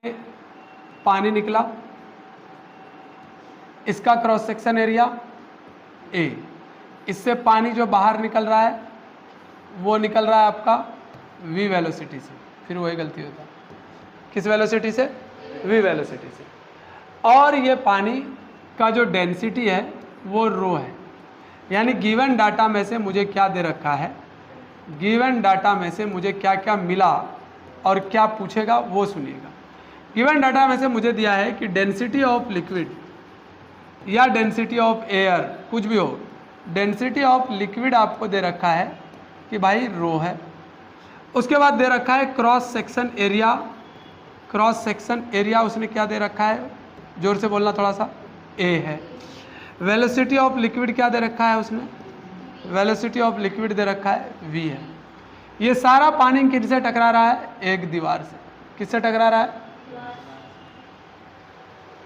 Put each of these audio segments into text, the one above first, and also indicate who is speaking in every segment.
Speaker 1: पानी निकला, इसका क्रॉस सेक्शन एरिया A, इससे पानी जो बाहर निकल रहा है वो निकल रहा है आपका v वेलोसिटी से। फिर वही गलती होता है, किस वेलोसिटी से? v वेलोसिटी से। और ये पानी का जो डेंसिटी है वो रो है। यानी गिवन डाटा में से मुझे क्या दे रखा है, गिवन डाटा में से मुझे क्या क्या मिला और क्या पूछेगा वो सुनिएगा। गिवन डाटा में से मुझे दिया है कि डेंसिटी ऑफ लिक्विड या डेंसिटी ऑफ एयर, कुछ भी हो, डेंसिटी ऑफ लिक्विड आपको दे रखा है कि भाई रो है। उसके बाद दे रखा है cross section area, cross section area उसने क्या दे रखा है, जोर से बोलना थोड़ा सा, A है। वेलोसिटी ऑफ लिक्विड क्या दे रखा है उसने, वेलोसिटी ऑफ लिक्विड दे रखा है V है। ये सारा पानी किससे टकरा रहा है? एक दीवार से। किससे टकरा रहा है?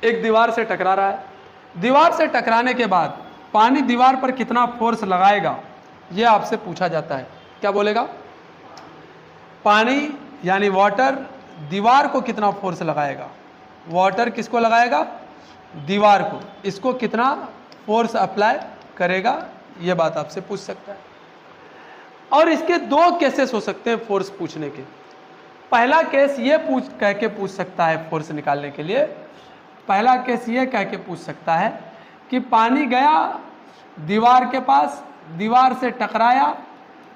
Speaker 1: एक दीवार से टकरा रहा है। दीवार से टकराने के बाद पानी दीवार पर कितना फोर्स लगाएगा ये आपसे पूछा जाता है। क्या बोलेगा? पानी यानी वाटर दीवार को कितना फोर्स लगाएगा, वाटर किसको लगाएगा? दीवार को। इसको कितना फोर्स अप्लाई करेगा ये बात आपसे पूछ सकता है। और इसके दो केसेस हो सकते हैं फोर्स पूछने के। पहला केस ये कह के पूछ सकता है फोर्स निकालने के लिए, पहला केस ये कह के पूछ सकता है कि पानी गया दीवार के पास, दीवार से टकराया,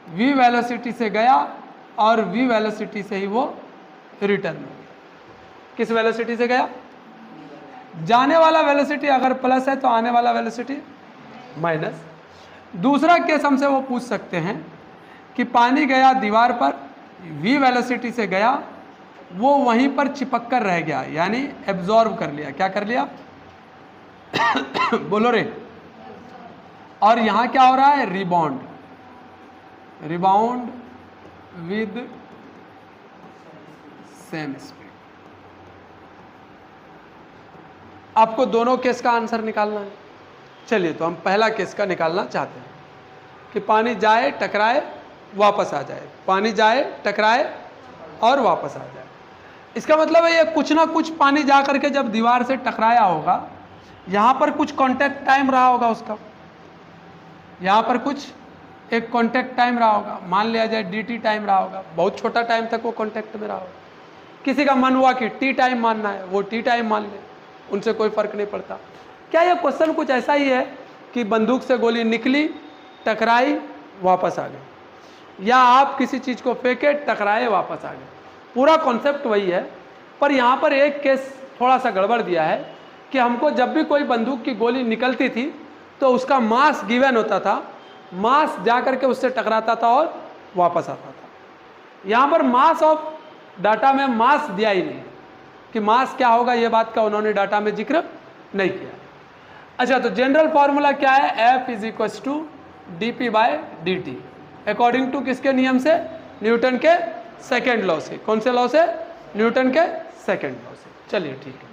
Speaker 1: v वेलोसिटी से गया और v वेलोसिटी से ही वो रिटर्न हो गया। किस वेलोसिटी से गया? जाने वाला वेलोसिटी अगर प्लस है तो आने वाला वेलोसिटी माइनस। दूसरा केस हमसे वो पूछ सकते हैं कि पानी गया दीवार पर, v वेलोसिटी से गया, वो वहीं पर चिपक कर रह गया, यानी एब्जॉर्ब कर लिया। क्या कर लिया? बोलो रे। और यहां क्या हो रहा है? Rebound, rebound with same speed. आपको दोनों केस का आंसर निकालना है। चलिए तो हम पहला केस का निकालना चाहते हैं कि पानी जाए टकराए वापस आ जाए, पानी जाए टकराए और वापस आ जाए। इसका मतलब है ये कुछ ना कुछ पानी जा करके जब दीवार से टकराया होगा, यहाँ पर कुछ कांटेक्ट टाइम रहा होगा उसका, यहाँ पर कुछ एक कांटेक्ट टाइम रहा होगा, मान लिया जाए dt टाइम रहा होगा, बहुत छोटा टाइम तक वो कांटेक्ट में रहा होगा। किसी का मन हुआ कि t टाइम मानना है, वो t टाइम मान ले, उनसे कोई फर्क नहीं पड़ता। क्या ये क्वेश्चन कुछ ऐसा ही है कि बंदूक से गोली निकली, टकराई, वापस आ गई, या आप किसी चीज़ को फेंके, टकराए, वापस आ गए? पूरा कॉन्सेप्ट वही है, पर यहाँ पर एक केस थोड़ा सा गड़बड़ दिया है कि हमको जब भी कोई बंदूक की गोली निकलती थी तो उसका मास गिवन होता था, मास जा करके उससे टकराता था और वापस आता था। यहाँ पर मास ऑफ डाटा में मास दिया ही नहीं कि मास क्या होगा, ये बात का उन्होंने डाटा में जिक्र नहीं किया। अच्छा, तो जनरल फॉर्मूला क्या है? F = dp/dt, अकॉर्डिंग टू किसके नियम से? न्यूटन के सेकेंड लॉ से। कौन से लॉ से? न्यूटन के सेकेंड लॉ से। चलिए ठीक है,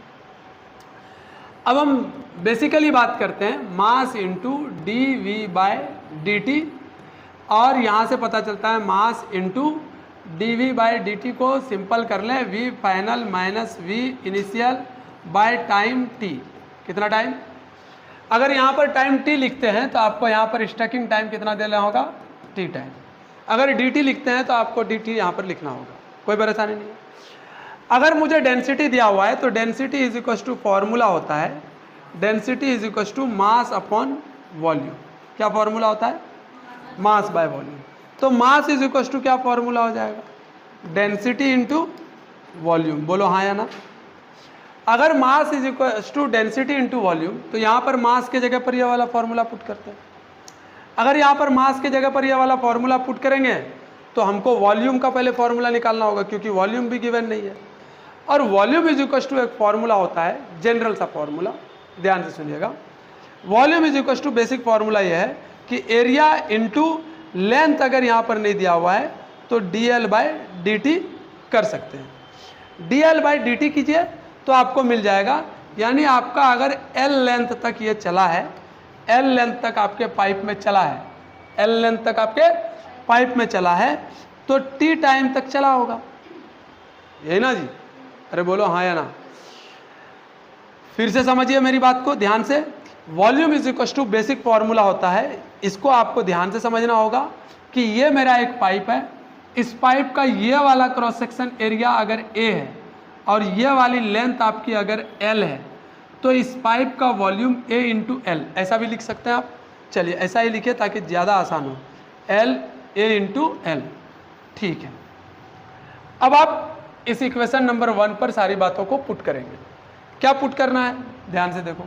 Speaker 1: अब हम बेसिकली बात करते हैं मास इंटू dv/dt, और यहाँ से पता चलता है मास इंटू dv/dt को सिंपल कर लें v final minus v initial by time t। कितना टाइम? अगर यहाँ पर टाइम t लिखते हैं तो आपको यहाँ पर स्टैकिंग टाइम कितना देना होगा? t time. अगर dt लिखते हैं तो आपको dt यहाँ पर लिखना होगा, कोई परेशानी नहीं है। अगर मुझे डेंसिटी दिया हुआ है तो density is equal to formula होता है, density is equal to mass upon volume. क्या फॉर्मूला होता है? Mass by volume. तो मास इज इक्वल टू क्या फॉर्मूला हो जाएगा? Density into volume. बोलो हाँ या ना। अगर mass is equal to density into volume तो यहाँ पर मास के जगह पर ये वाला फॉर्मूला पुट करते हैं। अगर यहाँ पर मास के जगह पर ये वाला फॉर्मूला पुट करेंगे तो हमको वॉल्यूम का पहले फॉर्मूला निकालना होगा, क्योंकि वॉल्यूम भी गिवन नहीं है। और वॉल्यूम इज इक्वल टू एक फॉर्मूला होता है, जनरल सा फॉर्मूला, ध्यान से सुनिएगा। Volume is equal to basic formula यह है कि एरिया इंटू लेंथ, अगर यहाँ पर नहीं दिया हुआ है तो dl/dt कर सकते हैं। dl/dt कीजिए तो आपको मिल जाएगा, यानी आपका अगर L लेंथ तक ये चला है, L लेंथ तक आपके पाइप में चला है, L लेंथ तक आपके पाइप में चला है, तो T टाइम तक चला होगा, यही ना जी? अरे बोलो हाँ या ना। फिर से समझिए मेरी बात को ध्यान से। Volume is equal to basic formula होता है, इसको आपको ध्यान से समझना होगा कि ये मेरा एक पाइप है, इस पाइप का ये वाला क्रॉस सेक्शन एरिया अगर ए है और ये वाली लेंथ आपकी अगर एल है, तो इस पाइप का वॉल्यूम ए इंटू एल, ऐसा भी लिख सकते हैं आप। चलिए ऐसा ही लिखिए ताकि ज़्यादा आसान हो, एल ए इंटू एल। ठीक है, अब आप इस इक्वेशन नंबर 1 पर सारी बातों को पुट करेंगे। क्या पुट करना है, ध्यान से देखो।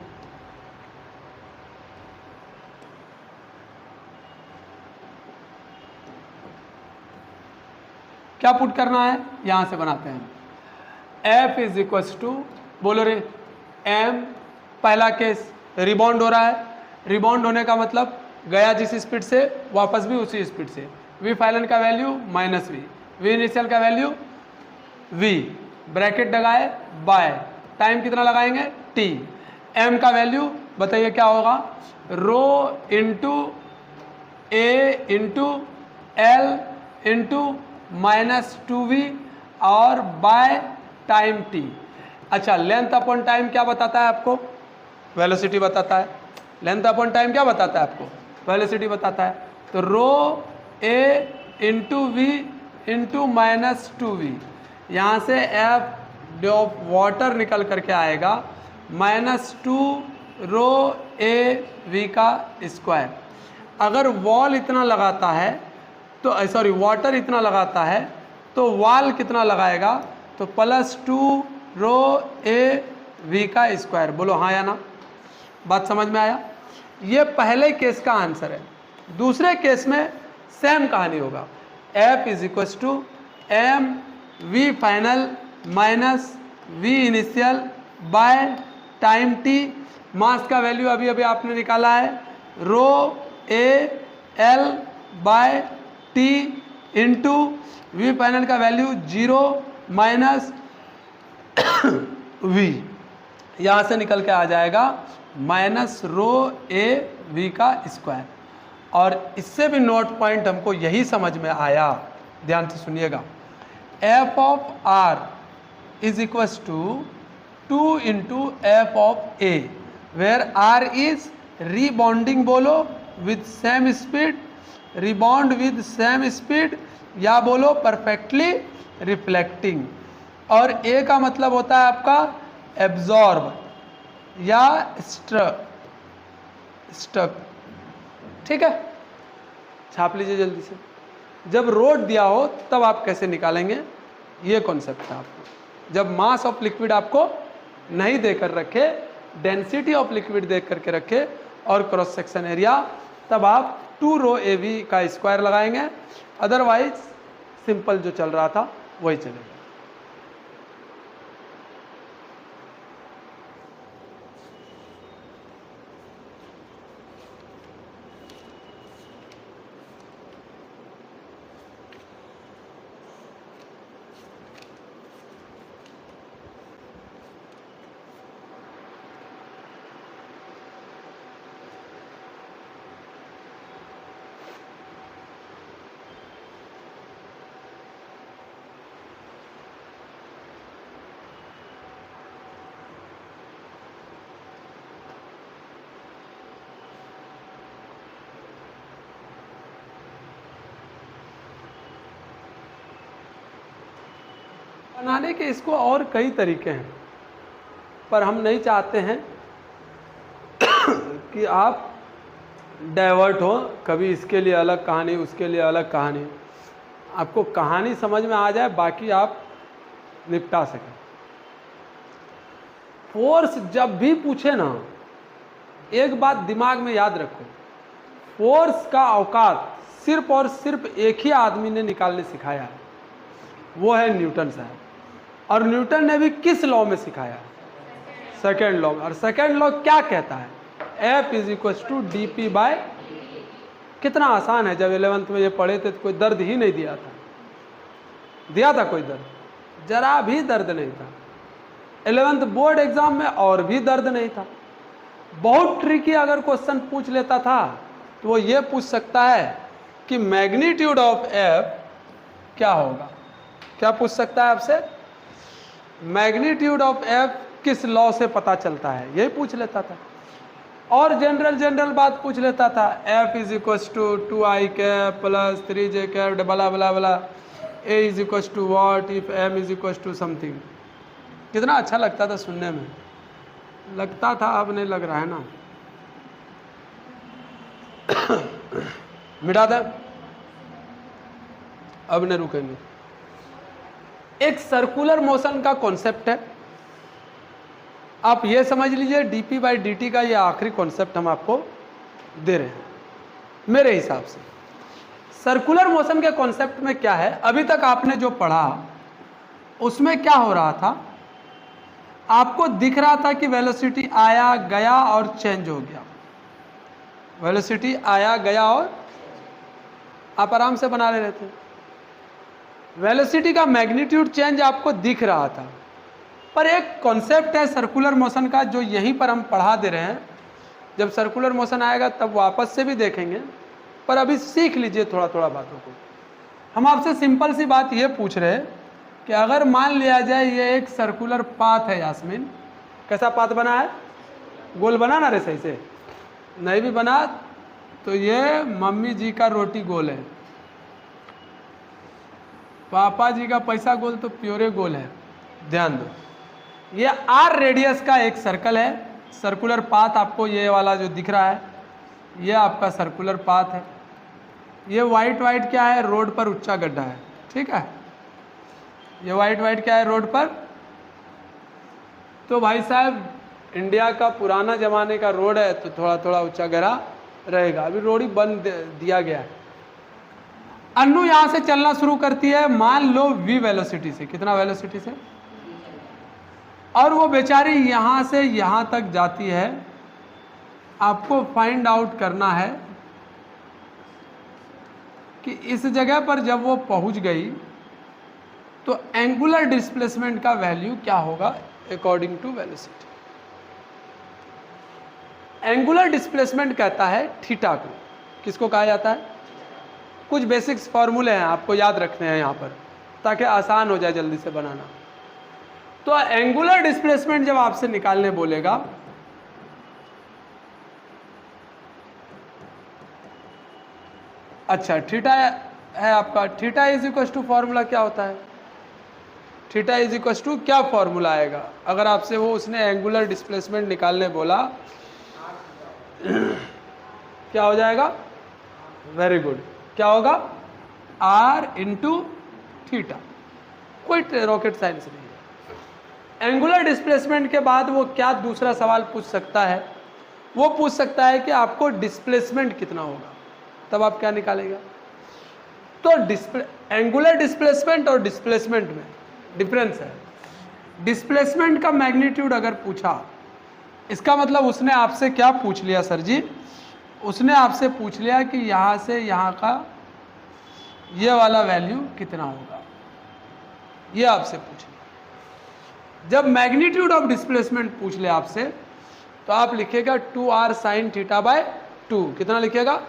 Speaker 1: क्या पुट करना है, यहां से बनाते हैं। F इज इक्वल टू, बोलो रे, m, पहला केस रिबाउंड हो रहा है, रिबाउंड होने का मतलब गया जिस स्पीड से वापस भी उसी स्पीड से। v फाइनल का वैल्यू माइनस v इनिशियल का वैल्यू v, ब्रैकेट लगाए बाय टाइम कितना लगाएंगे t, m का वैल्यू बताइए क्या होगा, रो इंटू ए इंटू एल इंटू -2v और बाय टाइम t। अच्छा, लेंथ अपॉन टाइम क्या बताता है आपको, वेलोसिटी बताता है। लेंथ अपॉन टाइम क्या बताता है आपको, वेलोसिटी बताता है। तो रो ए इंटू वी इंटू -2v, यहाँ से एफ ऑफ वाटर निकल करके आएगा -2 रो ए वी का स्क्वायर। अगर वॉल इतना लगाता है तो सॉरी वाटर इतना लगाता है तो वॉल कितना लगाएगा, तो +2 रो ए वी का स्क्वायर। बोलो हाँ या ना, बात समझ में आया। ये पहले केस का आंसर है। दूसरे केस में सेम कहानी होगा, F is equal to M V final minus V initial by time t। मास का वैल्यू अभी अभी आपने निकाला है, rho A L by T into V final का वैल्यू 0 माइनस वी, यहाँ से निकल के आ जाएगा माइनस रो ए वी का स्क्वायर। और इससे भी नोट पॉइंट हमको यही समझ में आया, ध्यान से सुनिएगा। F of R is equal to 2 into F of A, where R is rebounding, बोलो with same speed, rebound with same speed, या बोलो परफेक्टली रिफ्लेक्टिंग। और ए का मतलब होता है आपका एब्जॉर्ब या स्टक। ठीक है, छाप लीजिए जल्दी से। जब रोड दिया हो तब आप कैसे निकालेंगे, ये कॉन्सेप्ट है आपको। जब मास ऑफ लिक्विड आपको नहीं देकर रखे, डेंसिटी ऑफ लिक्विड देख करके रखे और क्रॉस सेक्शन एरिया, तब आप 2 रो ए वी का स्क्वायर लगाएंगे। अदरवाइज सिंपल जो चल रहा था वही चलेगा। बनाने के इसको और कई तरीके हैं, पर हम नहीं चाहते हैं कि आप डाइवर्ट हो, कभी इसके लिए अलग कहानी, उसके लिए अलग कहानी। आपको कहानी समझ में आ जाए, बाकी आप निपटा सकें। फोर्स जब भी पूछे ना, एक बात दिमाग में याद रखो, फोर्स का औकात सिर्फ और सिर्फ एक ही आदमी ने निकालने सिखाया है, वो है न्यूटन साहब। और न्यूटन ने भी किस लॉ में सिखाया, सेकेंड लॉ में। और सेकेंड लॉ क्या कहता है, F is equal to D P by, कितना आसान है। जब 11th में ये पढ़े थे तो कोई दर्द ही नहीं दिया था, दिया था कोई दर्द, जरा भी दर्द नहीं था। 11th बोर्ड एग्जाम में और भी दर्द नहीं था। बहुत ट्रिकी अगर क्वेश्चन पूछ लेता था तो वो ये पूछ सकता है कि मैग्नीट्यूड ऑफ F क्या होगा। क्या पूछ सकता है आपसे, मैग्नीट्यूड ऑफ एफ किस लॉ से पता चलता है, यही पूछ लेता था। और जनरल बात पूछ लेता था, F is equal to 2i cap plus 3j cap blah blah blah, A is equal to what if M is equal to something. कितना अच्छा लगता था सुनने में, लगता था, अब नहीं लग रहा है ना। मिटा दे, अब नहीं रुकेंगे। एक सर्कुलर मोशन का कॉन्सेप्ट है, आप ये समझ लीजिए dp बाई dt का ये आखिरी कॉन्सेप्ट हम आपको दे रहे हैं। मेरे हिसाब से सर्कुलर मोशन के कॉन्सेप्ट में क्या है, अभी तक आपने जो पढ़ा उसमें क्या हो रहा था, आपको दिख रहा था कि वेलोसिटी आया गया और चेंज हो गया। वेलोसिटी आया गया और आप आराम से बना ले रहे थे। वेलोसिटी का मैग्नीट्यूड चेंज आपको दिख रहा था, पर एक कॉन्सेप्ट है सर्कुलर मोशन का जो यहीं पर हम पढ़ा दे रहे हैं। जब सर्कुलर मोशन आएगा तब वापस से भी देखेंगे, पर अभी सीख लीजिए थोड़ा थोड़ा बातों को। हम आपसे सिंपल सी बात ये पूछ रहे हैं कि अगर मान लिया जाए ये एक सर्कुलर पाथ है यास्मीन, कैसा पाथ बना है, गोल बना ना रे, सही से नहीं भी बना तो ये मम्मी जी का रोटी गोल है, पापा जी का पैसा गोल तो प्योरे गोल है। ध्यान दो, ये आर रेडियस का एक सर्कल है, सर्कुलर पाथ आपको ये वाला जो दिख रहा है ये आपका सर्कुलर पाथ है। ये वाइट वाइट क्या है, रोड पर ऊंचा गड्ढा है, ठीक है। ये वाइट वाइट क्या है, रोड पर। तो भाई साहब इंडिया का पुराना जमाने का रोड है तो थोड़ा थोड़ा ऊंचा गहरा रहेगा, अभी रोड ही बंद दिया गया है। अन्नू यहां से चलना शुरू करती है, मान लो v वेलोसिटी से, कितना वेलोसिटी से, और वो बेचारी यहां से यहां तक जाती है। आपको फाइंड आउट करना है कि इस जगह पर जब वो पहुंच गई तो एंगुलर डिस्प्लेसमेंट का वैल्यू क्या होगा according to velocity. Angular displacement कहता है थीटा को, किसको कहा जाता है, कुछ बेसिक्स फॉर्मूले हैं आपको याद रखने हैं यहाँ पर ताकि आसान हो जाए जल्दी से बनाना। तो एंगुलर डिस्प्लेसमेंट जब आपसे निकालने बोलेगा अच्छा थीटा है आपका, theta is equal to formula क्या होता है, थीटा इज इक्वल टू क्या फॉर्मूला आएगा अगर आपसे वो उसने एंगुलर डिस्प्लेसमेंट निकालने बोला, क्या हो जाएगा, वेरी गुड, क्या होगा, r इंटू थीटा। कोई रॉकेट साइंस नहीं है। एंगुलर डिस्प्लेसमेंट के बाद वो क्या दूसरा सवाल पूछ सकता है, वो पूछ सकता है कि आपको डिस्प्लेसमेंट कितना होगा, तब आप क्या निकालेगा। तो एंगुलर डिस्प्लेसमेंट और डिस्प्लेसमेंट में डिफरेंस है। डिस्प्लेसमेंट का मैग्नीट्यूड अगर पूछा, इसका मतलब उसने आपसे क्या पूछ लिया सर जी, उसने आपसे पूछ लिया कि यहाँ से यहाँ का ये वाला वैल्यू कितना होगा, ये आपसे पूछ लिया। जब मैग्नीट्यूड ऑफ डिस्प्लेसमेंट पूछ ले आपसे तो आप लिखेगा 2r साइन थीटा बाय 2, कितना लिखेगा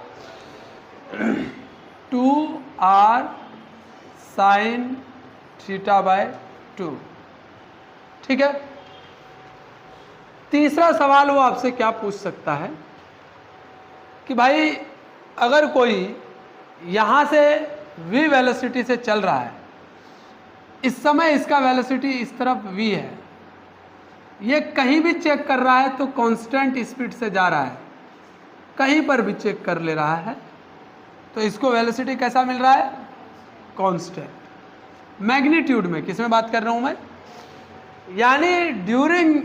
Speaker 1: 2r साइन थीटा बाय 2, ठीक है। तीसरा सवाल वो आपसे क्या पूछ सकता है कि भाई अगर कोई यहाँ से v वेलोसिटी से चल रहा है, इस समय इसका वेलोसिटी इस तरफ v है, ये कहीं भी चेक कर रहा है तो कांस्टेंट स्पीड से जा रहा है, कहीं पर भी चेक कर ले रहा है तो इसको वेलोसिटी कैसा मिल रहा है, कांस्टेंट। मैग्नीट्यूड में किस में बात कर रहा हूँ मैं, यानी ड्यूरिंग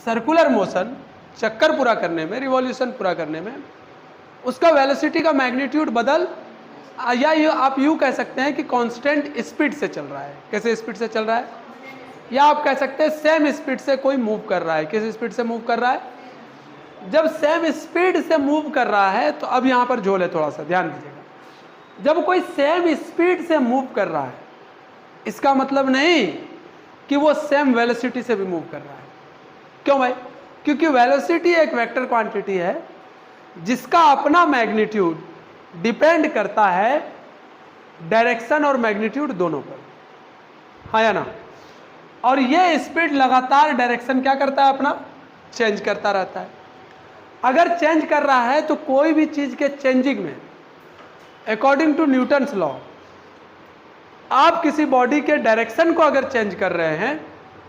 Speaker 1: सर्कुलर मोशन, चक्कर पूरा करने में, रिवॉल्यूशन पूरा करने में उसका वेलोसिटी का मैग्नीट्यूड बदल, या आप यूँ कह सकते हैं कि कांस्टेंट स्पीड से चल रहा है। कैसे स्पीड से चल रहा है, या आप कह सकते हैं सेम स्पीड से कोई मूव कर रहा है। किस स्पीड से मूव कर रहा है, जब सेम स्पीड से मूव कर रहा है तो अब यहाँ पर झोल है, थोड़ा सा ध्यान दीजिएगा। जब कोई सेम स्पीड से मूव कर रहा है इसका मतलब नहीं कि वो सेम वेलोसिटी से भी मूव कर रहा है। क्यों भाई, क्योंकि वेलोसिटी एक वेक्टर क्वांटिटी है जिसका अपना मैग्नीट्यूड डिपेंड करता है डायरेक्शन और मैग्नीट्यूड दोनों पर, हाँ या ना। और ये स्पीड लगातार डायरेक्शन क्या करता है अपना, चेंज करता रहता है। अगर चेंज कर रहा है तो कोई भी चीज के चेंजिंग में अकॉर्डिंग टू न्यूटन्स लॉ आप किसी बॉडी के डायरेक्शन को अगर चेंज कर रहे हैं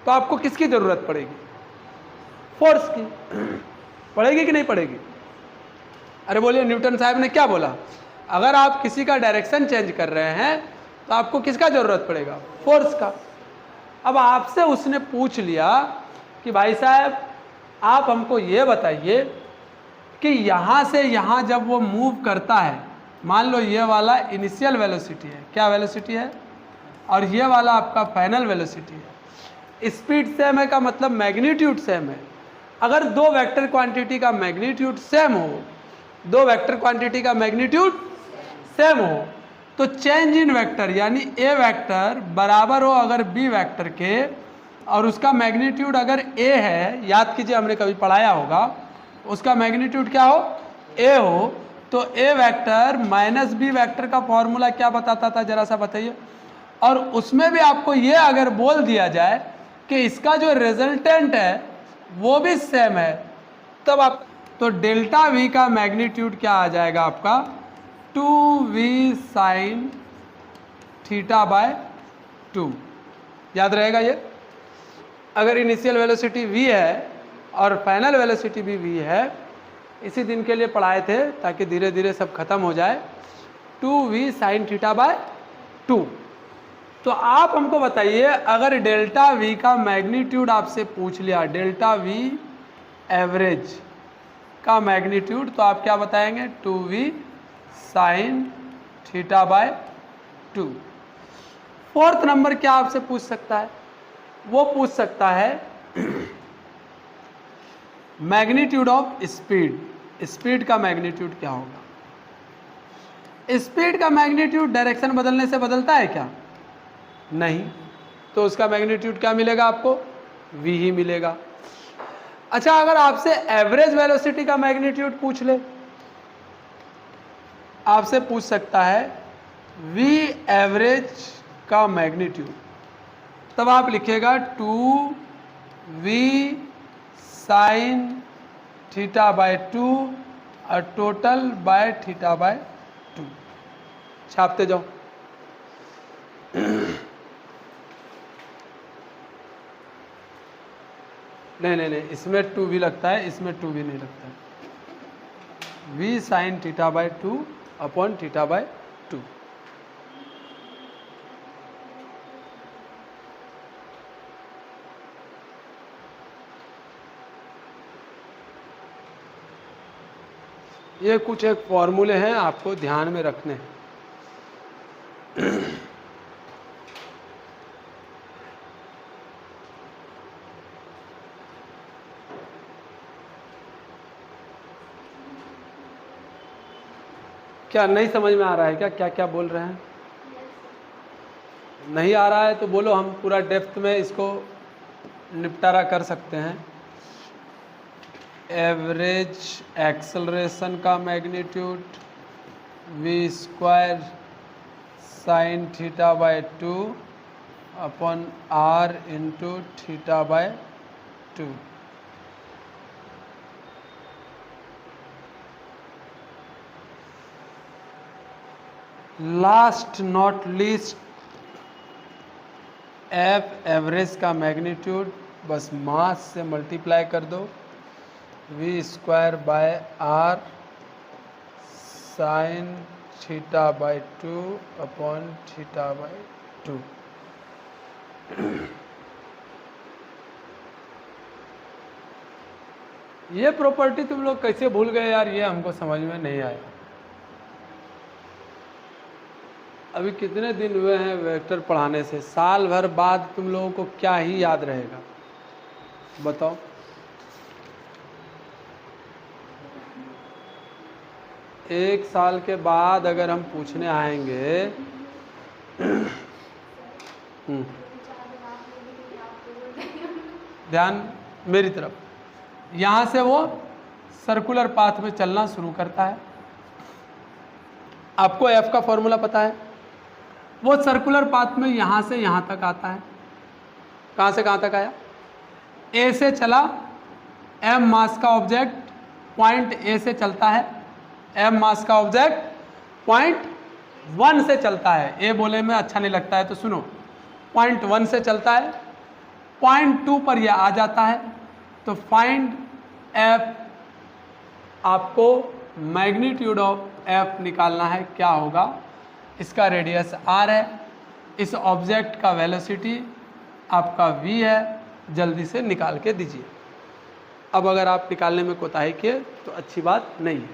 Speaker 1: तो आपको किसकी जरूरत पड़ेगी, फोर्स की। पड़ेगी कि नहीं पड़ेगी? अरे बोलिए, न्यूटन साहब ने क्या बोला, अगर आप किसी का डायरेक्शन चेंज कर रहे हैं तो आपको किसका जरूरत पड़ेगा, फोर्स का। अब आपसे उसने पूछ लिया कि भाई साहब आप हमको ये बताइए कि यहाँ से यहाँ जब वो मूव करता है, मान लो ये वाला इनिशियल वेलोसिटी है, क्या वेलोसिटी है, और ये वाला आपका फाइनल वेलोसिटी है। स्पीड सेम है का मतलब मैग्नीट्यूड सेम है। अगर दो वेक्टर क्वांटिटी का मैग्नीट्यूड सेम हो, दो वेक्टर क्वांटिटी का मैग्नीट्यूड सेम हो, तो चेंज इन वेक्टर यानी ए वेक्टर बराबर हो अगर बी वेक्टर के, और उसका मैग्नीट्यूड अगर ए है, याद कीजिए हमने कभी पढ़ाया होगा, उसका मैग्नीट्यूड क्या हो, ए हो, तो ए वेक्टर माइनस बी वेक्टर का फॉर्मूला क्या बताता था, जरा सा बताइए। और उसमें भी आपको ये अगर बोल दिया जाए कि इसका जो रिजल्टेंट है वो भी सेम है, तब आप तो डेल्टा वी का मैग्नीट्यूड क्या आ जाएगा आपका, 2v साइन थीटा बाय 2। याद रहेगा ये। अगर इनिशियल वेलोसिटी v है और फाइनल वेलोसिटी भी v है, इसी दिन के लिए पढ़ाए थे ताकि धीरे धीरे सब खत्म हो जाए, 2v साइन थीटा बाय 2। तो आप हमको बताइए, अगर डेल्टा v का मैग्नीट्यूड आपसे पूछ लिया, डेल्टा v एवरेज का मैग्नीट्यूड, तो आप क्या बताएंगे, 2v sign theta bye 2। Fourth number क्या आपसे पूछ सकता है, वो पूछ सकता है मैग्नीट्यूड ऑफ स्पीड। स्पीड का मैग्नीट्यूड क्या होगा? स्पीड का मैग्नीट्यूड डायरेक्शन बदलने से बदलता है क्या? नहीं। तो उसका मैग्नीट्यूड क्या मिलेगा आपको, v ही मिलेगा। अच्छा, अगर आपसे एवरेज वेलोसिटी का मैग्नीट्यूड पूछ ले, आपसे पूछ सकता है v एवरेज का मैग्नीट्यूड, तब आप लिखेगा 2v साइन थीटा बाय 2 और टोटल बाय थीटा बाय 2। छापते जाओ। नहीं, इसमें 2v लगता है, इसमें 2v नहीं लगता है। v sign theta bye 2 upon theta by 2। ये कुछ एक फॉर्मूले हैं, आपको ध्यान में रखने हैं। क्या नहीं समझ में आ रहा है क्या, क्या क्या बोल रहे हैं? नहीं आ रहा है तो बोलो, हम पूरा डेप्थ में इसको निपटारा कर सकते हैं। एवरेज एक्सेलरेशन का magnitude v square sine theta bye 2 upon r into theta by 2। Last not least f average का मैग्नीट्यूड बस मास से मल्टीप्लाई कर दो, v square by r sign theta bye 2 upon theta by 2। ये प्रॉपर्टी तुम लोग कैसे भूल गए यार, ये हमको समझ में नहीं आया। अभी कितने दिन हुए हैं वेक्टर पढ़ाने से, साल भर बाद तुम लोगों को क्या ही याद रहेगा बताओ? एक साल के बाद अगर हम पूछने आएंगे ध्यान मेरी तरफ, यहाँ से वो सर्कुलर पाथ में चलना शुरू करता है। आपको f का फॉर्मूला पता है, वो सर्कुलर पाथ में यहाँ से यहाँ तक आता है। कहाँ से कहाँ तक आया? ए से चला, एम मास का ऑब्जेक्ट पॉइंट ए से चलता है, एम मास का ऑब्जेक्ट पॉइंट 1 से चलता है। ए बोले में अच्छा नहीं लगता है तो सुनो, पॉइंट 1 से चलता है, पॉइंट 2 पर यह आ जाता है। तो फाइंड एफ, आपको मैग्नीट्यूड ऑफ एफ निकालना है। क्या होगा? इसका रेडियस आर है, इस ऑब्जेक्ट का वेलोसिटी आपका v है, जल्दी से निकाल के दीजिए। अब अगर आप निकालने में कोताही किए तो अच्छी बात नहीं है।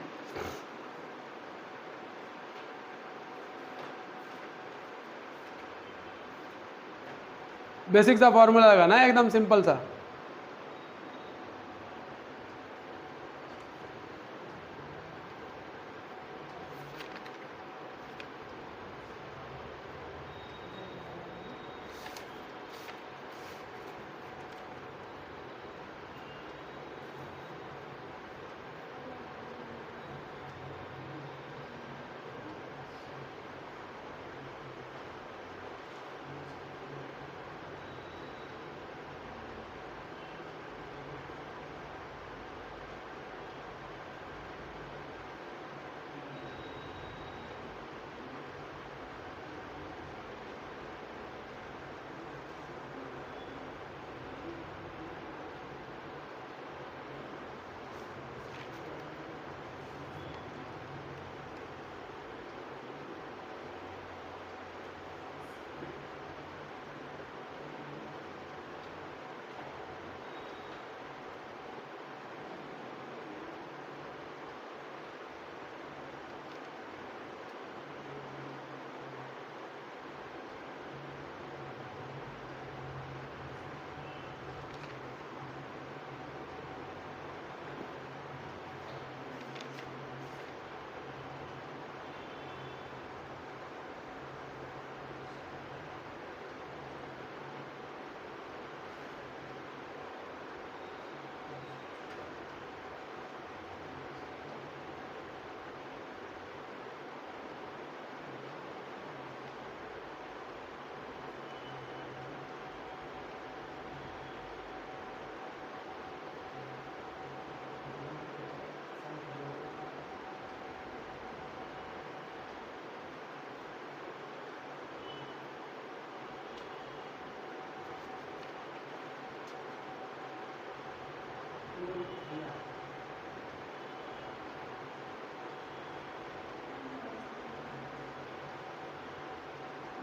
Speaker 1: बेसिक सा फॉर्मूला लगाना है, एकदम सिंपल सा।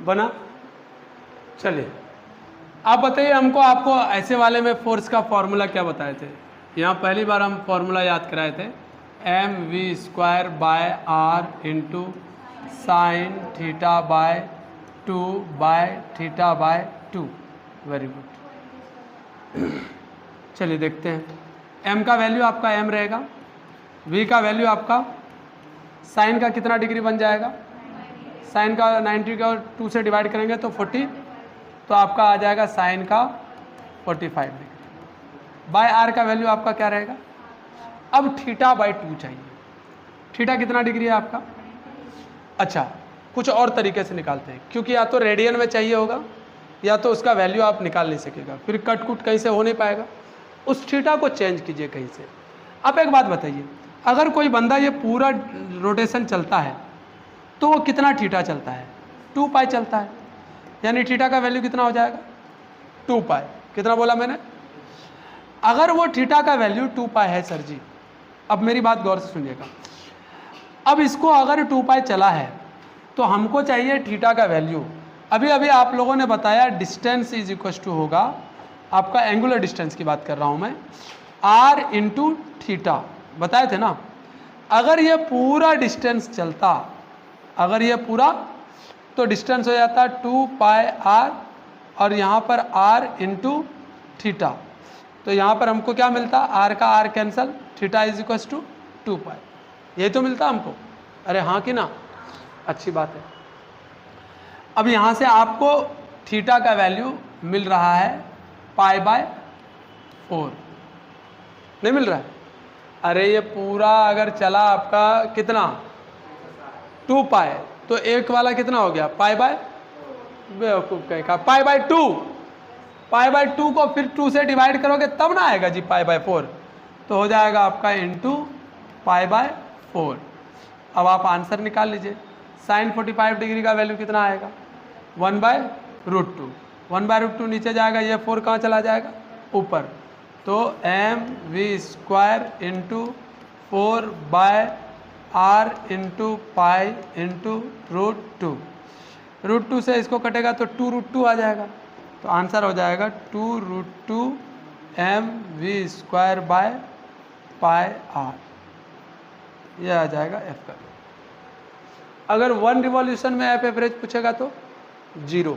Speaker 1: बना? चलिए आप बताइए हमको, आपको ऐसे वाले में फोर्स का फॉर्मूला क्या बताए थे? यहाँ पहली बार हम फॉर्मूला याद कराए थे, mv²/r into sine theta by 2/θ/2। Very good. चलिए देखते हैं, m का वैल्यू आपका m रहेगा, v का वैल्यू आपका साइन का कितना डिग्री बन जाएगा? साइन का 90 का 2 से डिवाइड करेंगे तो 40, तो आपका आ जाएगा साइन का 45 डिग्री। बाय आर का वैल्यू आपका क्या रहेगा? अब θ/2 चाहिए। थीटा कितना डिग्री है आपका? अच्छा, कुछ और तरीके से निकालते हैं, क्योंकि या तो रेडियन में चाहिए होगा या तो उसका वैल्यू आप निकाल नहीं सकेगा, फिर कट कुट कहीं से हो नहीं पाएगा। उस थीटा को चेंज कीजिए कहीं से। आप एक बात बताइए, अगर कोई बंदा ये पूरा रोटेशन चलता है तो वो कितना थीटा चलता है? 2π चलता है, यानी थीटा का वैल्यू कितना हो जाएगा? 2π। कितना बोला मैंने? अगर वो थीटा का वैल्यू 2π है सर जी, अब मेरी बात गौर से सुनिएगा, अब इसको अगर 2π चला है तो हमको चाहिए थीटा का वैल्यू। अभी अभी आप लोगों ने बताया डिस्टेंस इज इक्वल टू होगा, आपका एंगुलर डिस्टेंस की बात कर रहा हूँ मैं, r इंटू थीटा बताए थे ना। अगर ये पूरा डिस्टेंस चलता, अगर ये पूरा, तो डिस्टेंस हो जाता 2πr और यहाँ पर r इंटू थीटा, तो यहाँ पर हमको क्या मिलता? r का r cancel, theta is equal to 2π, यही तो मिलता हमको। अरे हाँ कि ना? अच्छी बात है। अब यहाँ से आपको थीटा का वैल्यू मिल रहा है π/4, नहीं मिल रहा है? अरे ये पूरा अगर चला आपका कितना? 2π, तो एक वाला कितना हो गया? π/, बेवकूफ़ कहीं का, π/2। π/2 को फिर 2 से डिवाइड करोगे तब ना आएगा जी π/4, तो हो जाएगा आपका इंटू π/4। अब आप आंसर निकाल लीजिए। साइन 45 डिग्री का वैल्यू कितना आएगा? 1/√2। 1/√2 नीचे जाएगा, ये 4 कहाँ चला जाएगा? ऊपर। तो mv² into 4/r into pi into √2। √2 से इसको कटेगा तो 2√2 आ जाएगा, तो आंसर हो जाएगा 2√2 mv²/πr। ये आ जाएगा एफ का। अगर 1 रिवॉल्यूशन में एफ एवरेज पूछेगा तो 0,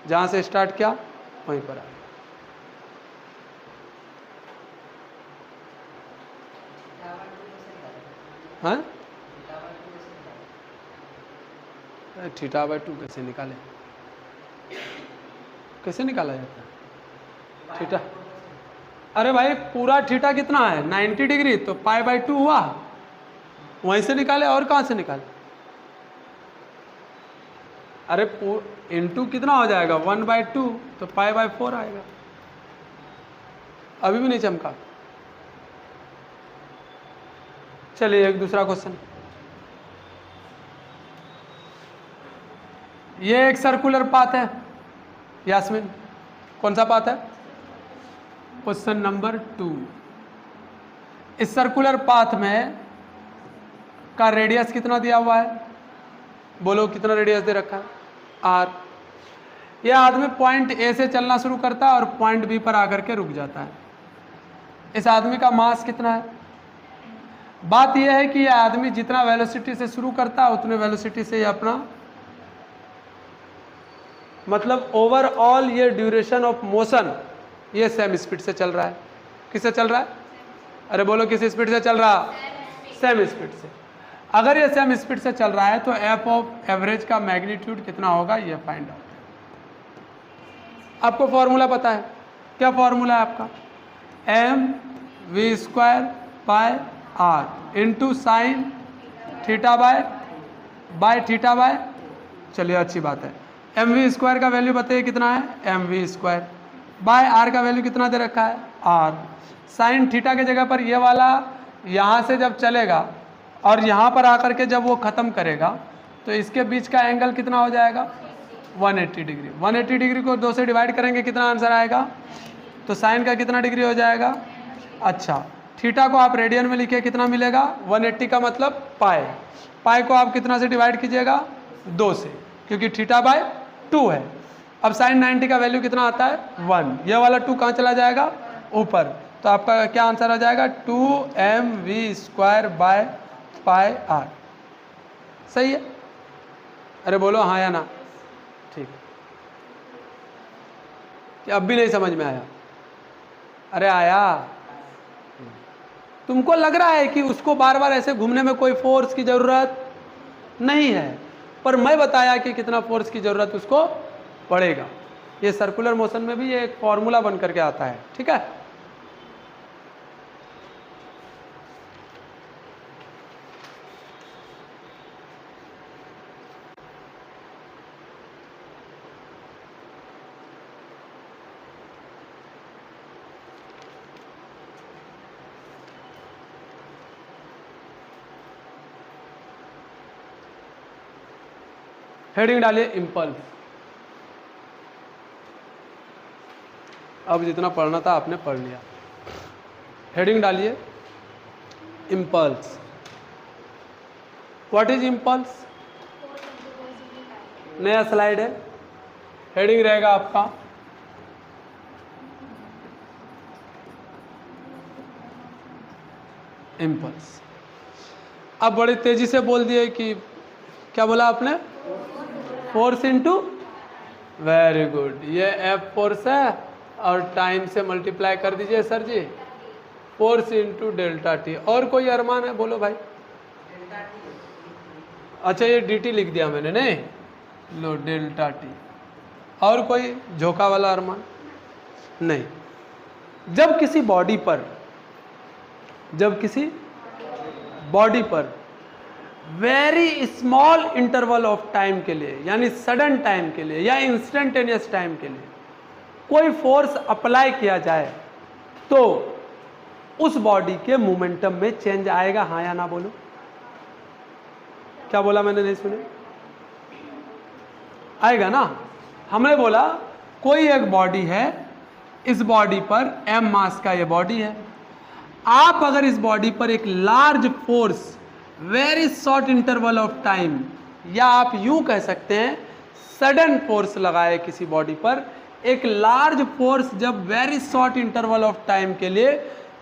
Speaker 1: जहाँ से स्टार्ट किया वहीं पर आएगा। हाँ, θ/2 कैसे निकाले? कैसे निकाला जाता है थीटा? अरे भाई पूरा थीटा कितना है? 90 डिग्री, तो π/2 हुआ, वहीं से निकाले। और कहाँ से निकाले? अरे इंटू कितना हो जाएगा? 1/2, तो π/4 आएगा। अभी भी नहीं चमका। चलिए एक दूसरा क्वेश्चन। ये एक सर्कुलर पाथ है यास्मीन, कौन सा पाथ है? Question number 2। इस सर्कुलर पाथ में का रेडियस कितना दिया हुआ है? बोलो कितना रेडियस दे रखा है? r। यह आदमी पॉइंट ए से चलना शुरू करता है और पॉइंट बी पर आकर के रुक जाता है। इस आदमी का मास कितना है? बात यह है कि यह आदमी जितना वेलोसिटी से शुरू करता है उतने वेलोसिटी से ये अपना, मतलब ओवरऑल ये ड्यूरेशन ऑफ मोशन ये सेम स्पीड से चल रहा है। किससे चल रहा है? अरे बोलो किस स्पीड से चल रहा? सेम स्पीड से। अगर ये सेम स्पीड से चल रहा है तो एफ ऑफ एवरेज का मैग्नीट्यूड कितना होगा ये फाइंड आउट। आपको फॉर्मूला पता है? क्या फॉर्मूला है आपका? mv²/r इंटू साइन θ/, चलिए अच्छी बात है। mv² का वैल्यू बताइए कितना है? mv²। r का वैल्यू कितना दे रखा है? r। साइन थीटा की जगह पर ये वाला यहाँ से जब चलेगा और यहाँ पर आकर के जब वो ख़त्म करेगा तो इसके बीच का एंगल कितना हो जाएगा? 180 डिग्री। 180 डिग्री को 2 से डिवाइड करेंगे, कितना आंसर आएगा? तो साइन का कितना डिग्री हो जाएगा? अच्छा, थीटा को आप रेडियन में लिखिए, कितना मिलेगा? 180 का मतलब पाई। पाई को आप कितना से डिवाइड कीजिएगा? 2 से, क्योंकि θ/2 है। अब साइन 90 का वैल्यू कितना आता है? 1। ये वाला 2 कहाँ चला जाएगा? ऊपर। तो आपका क्या आंसर आ जाएगा? 2mv²/πr। सही है? अरे बोलो हाँ या ना। ठीक है, कि अब भी नहीं समझ में आया? अरे आया। तुमको लग रहा है कि उसको बार बार ऐसे घूमने में कोई फोर्स की ज़रूरत नहीं है, पर मैं बताया कि कितना फोर्स की ज़रूरत उसको पड़ेगा। ये सर्कुलर मोशन में भी ये एक फॉर्मूला बन करके आता है। ठीक है, हेडिंग डालिए इम्पल्स। अब जितना पढ़ना था आपने पढ़ लिया। हेडिंग डालिए इम्पल्स। What is impulse? नया स्लाइड है, हेडिंग रहेगा आपका इम्पल्स। अब बड़ी तेजी से बोल दिए कि क्या बोला आपने? Force into, very good. ये एफ फोर्स है और टाइम से मल्टीप्लाई कर दीजिए सर जी, फोर्स इनटू डेल्टा टी। और कोई अरमान है? बोलो भाई। अच्छा ये dt लिख दिया मैंने, नहीं लो डेल्टा टी। और कोई झोंका वाला अरमान? नहीं। जब किसी बॉडी पर very small interval of time के लिए, यानी सडन टाइम के लिए या इंस्टेंटेनियस टाइम के लिए कोई फोर्स अप्लाई किया जाए तो उस बॉडी के मोमेंटम में चेंज आएगा, हाँ या ना बोलो। क्या बोला मैंने, नहीं सुने? आएगा ना। हमने बोला कोई एक बॉडी है, इस बॉडी पर m मास का ये बॉडी है, आप अगर इस बॉडी पर एक large force very short interval of time, या आप यूं कह सकते हैं सडन फोर्स लगाए किसी बॉडी पर, एक लार्ज फोर्स जब very short interval of time के लिए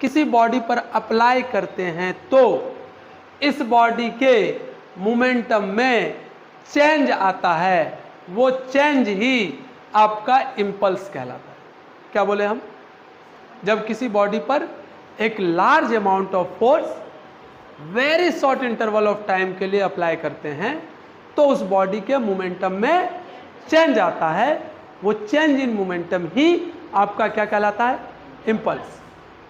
Speaker 1: किसी बॉडी पर अप्लाई करते हैं तो इस बॉडी के मोमेंटम में चेंज आता है, वो चेंज ही आपका इम्पल्स कहलाता है। क्या बोले हम? जब किसी बॉडी पर एक large amount of force very short interval of time के लिए अप्लाई करते हैं तो उस बॉडी के मोमेंटम में चेंज आता है, वो चेंज इन मोमेंटम ही आपका क्या कहलाता है? इम्पल्स।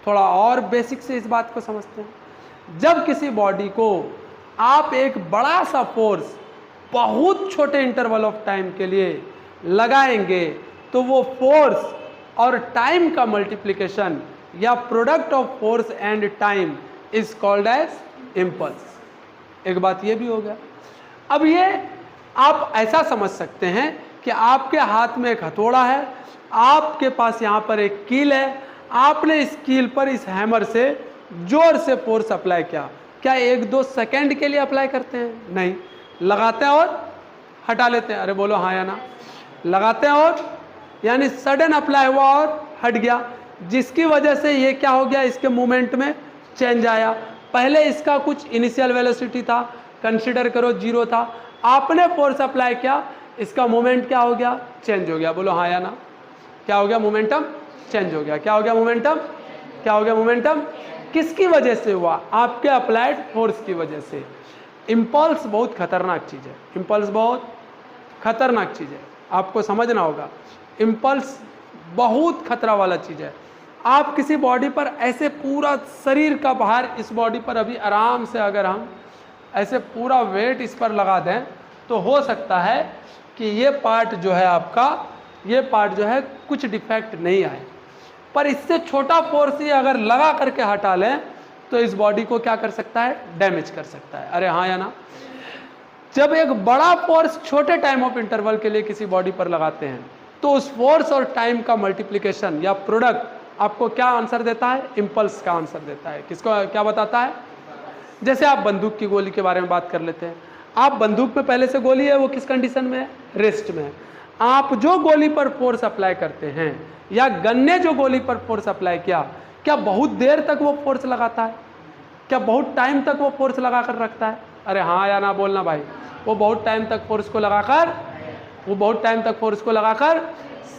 Speaker 1: थोड़ा और बेसिक से इस बात को समझते हैं। जब किसी बॉडी को आप एक बड़ा सा फोर्स बहुत छोटे इंटरवल ऑफ टाइम के लिए लगाएंगे तो वो फोर्स और टाइम का मल्टीप्लिकेशन या product of force and time is called as impulse. एक बात ये भी हो गया। अब ये आप ऐसा समझ सकते हैं कि आपके हाथ में एक हथौड़ा है, आपके पास यहाँ पर एक कील है, आपने इस कील पर इस हैमर से जोर से फोर्स अप्लाई किया। क्या 1-2 सेकेंड के लिए अप्लाई करते हैं? नहीं, लगाते हैं और हटा लेते हैं। अरे बोलो हाँ या ना। लगाते हैं और यानी सडन अप्लाई हुआ और हट गया, जिसकी वजह से ये क्या हो गया, इसके मूवमेंट में चेंज आया। पहले इसका कुछ इनिशियल वेलोसिटी था, कंसीडर करो 0 था, आपने फोर्स अप्लाई किया, इसका मोमेंट क्या हो गया? चेंज हो गया। बोलो हाँ या ना। क्या हो गया? मोमेंटम चेंज हो गया। क्या हो गया? मोमेंटम। क्या हो गया? मोमेंटम। किसकी वजह से हुआ? आपके अप्लाइड फोर्स की वजह से। इम्पल्स बहुत खतरनाक चीज़ है, इम्पल्स बहुत खतरनाक चीज़ है, आपको समझना होगा। इम्पल्स बहुत खतरा वाला चीज़ है। आप किसी बॉडी पर ऐसे पूरा शरीर का भार इस बॉडी पर अभी आराम से अगर हम ऐसे पूरा वेट इस पर लगा दें तो हो सकता है कि ये पार्ट जो है आपका, ये पार्ट जो है कुछ डिफेक्ट नहीं आए, पर इससे छोटा फोर्स ही अगर लगा करके हटा लें तो इस बॉडी को क्या कर सकता है? डैमेज कर सकता है। अरे हाँ या ना। जब एक बड़ा फोर्स छोटे टाइम ऑफ इंटरवल के लिए किसी बॉडी पर लगाते हैं तो उस फोर्स और टाइम का मल्टीप्लिकेशन या प्रोडक्ट आपको क्या आंसर देता है? इम्पल्स का आंसर देता है। किसको क्या बताता है? जैसे आप बंदूक की गोली के बारे में बात कर लेते हैं। आप बंदूक में पहले से गोली है, वो किस कंडीशन में है? रेस्ट में है। आप जो गोली पर फोर्स अप्लाई करते हैं या गन ने जो गोली पर फोर्स अप्लाई किया, क्या बहुत देर तक वो फोर्स लगाता है? क्या बहुत टाइम तक वो फोर्स लगा कर रखता है? अरे हाँ या ना बोलना भाई। वो बहुत टाइम तक फोर्स को लगाकर, वो बहुत टाइम तक फोर्स को लगाकर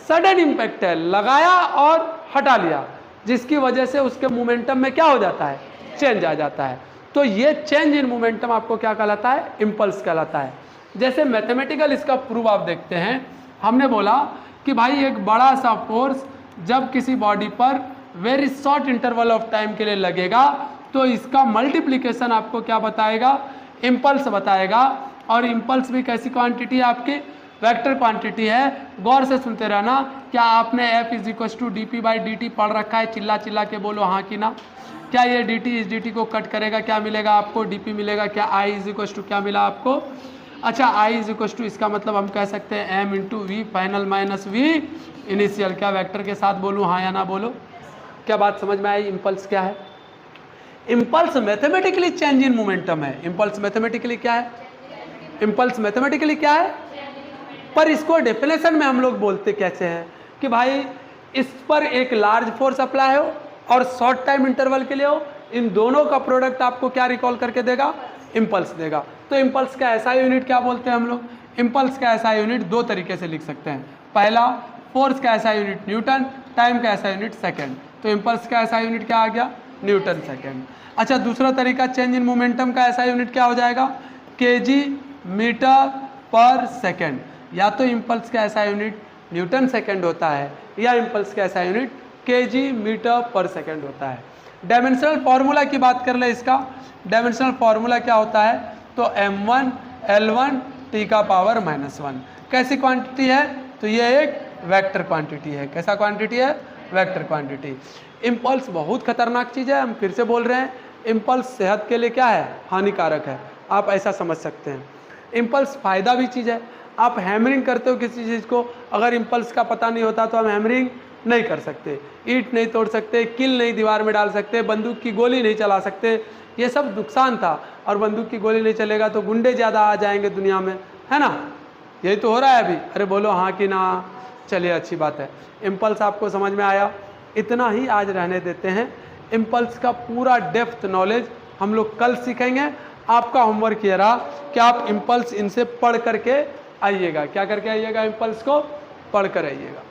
Speaker 1: सडन इम्पैक्ट है, लगाया और हटा लिया, जिसकी वजह से उसके मोमेंटम में क्या हो जाता है? चेंज आ जाता है। तो ये चेंज इन मोमेंटम आपको क्या कहलाता है? इम्पल्स कहलाता है। जैसे मैथमेटिकल इसका प्रूफ आप देखते हैं, हमने बोला कि भाई एक बड़ा सा फोर्स जब किसी बॉडी पर very short interval of time के लिए लगेगा तो इसका मल्टीप्लिकेशन आपको क्या बताएगा? इम्पल्स बताएगा। और इम्पल्स भी कैसी क्वांटिटी है? आपकी वेक्टर क्वांटिटी है। गौर से सुनते रहना। क्या आपने F = dp/dt पढ़ रखा है? चिल्ला चिल्ला के बोलो हाँ कि ना। क्या ये dt इस dt को कट करेगा, क्या मिलेगा आपको? dp मिलेगा। क्या I = क्या मिला आपको? अच्छा, I = इसका मतलब हम कह सकते हैं m × v final minus v initial. क्या वेक्टर के साथ बोलूँ हाँ या ना बोलो? क्या बात समझ में आई? इम्पल्स क्या है? Impulse mathematically change in momentum है। इम्पल्स मैथमेटिकली क्या है? इम्पल्स मैथमेटिकली क्या है? पर इसको डेफिनेशन में हम लोग बोलते कैसे हैं कि भाई इस पर एक लार्ज फोर्स अप्लाई हो और शॉर्ट टाइम इंटरवल के लिए हो, इन दोनों का प्रोडक्ट आपको क्या रिकॉल करके देगा? इम्पल्स देगा। तो इम्पल्स का ऐसा यूनिट क्या बोलते हैं हम लोग? इम्पल्स का ऐसा यूनिट 2 तरीके से लिख सकते हैं। पहला, फोर्स का ऐसा यूनिट न्यूटन, टाइम का ऐसा यूनिट सेकेंड। तो इम्पल्स का ऐसा यूनिट क्या आ गया? Newton second. अच्छा, दूसरा तरीका चेंज इन मोमेंटम का ऐसा यूनिट क्या हो जाएगा? kg/s। या तो इम्पल्स का ऐसा यूनिट न्यूटन सेकेंड होता है या इम्पल्स का ऐसा यूनिट kg/s होता है। डायमेंशनल फार्मूला की बात कर ले इसका। डायमेंशनल फार्मूला क्या होता है? तो m1 L1 T⁻⁻1। कैसी क्वांटिटी है? तो ये एक वेक्टर क्वांटिटी है। कैसा क्वांटिटी है? Vector quantity. इम्पल्स बहुत खतरनाक चीज़ है, हम फिर से बोल रहे हैं, इम्पल्स सेहत के लिए क्या है? हानिकारक है। आप ऐसा समझ सकते हैं। इम्पल्स फायदा भी चीज़ है। आप हैमरिंग करते हो किसी चीज़ को, अगर इम्पल्स का पता नहीं होता तो हम हैमरिंग नहीं कर सकते, ईंट नहीं तोड़ सकते, किल नहीं दीवार में डाल सकते, बंदूक की गोली नहीं चला सकते। ये सब नुकसान था। और बंदूक की गोली नहीं चलेगा तो गुंडे ज़्यादा आ जाएंगे दुनिया में, है ना? यही तो हो रहा है अभी। अरे बोलो हाँ कि ना? चलिए, अच्छी बात है। इम्पल्स आपको समझ में आया? इतना ही आज रहने देते हैं। इम्पल्स का पूरा डेप्थ नॉलेज हम लोग कल सीखेंगे। आपका होमवर्क ये रहा कि आप इम्पल्स इनसे पढ़ करके आइएगा। क्या करके आइएगा? इम्पल्स को पढ़ कर आइएगा।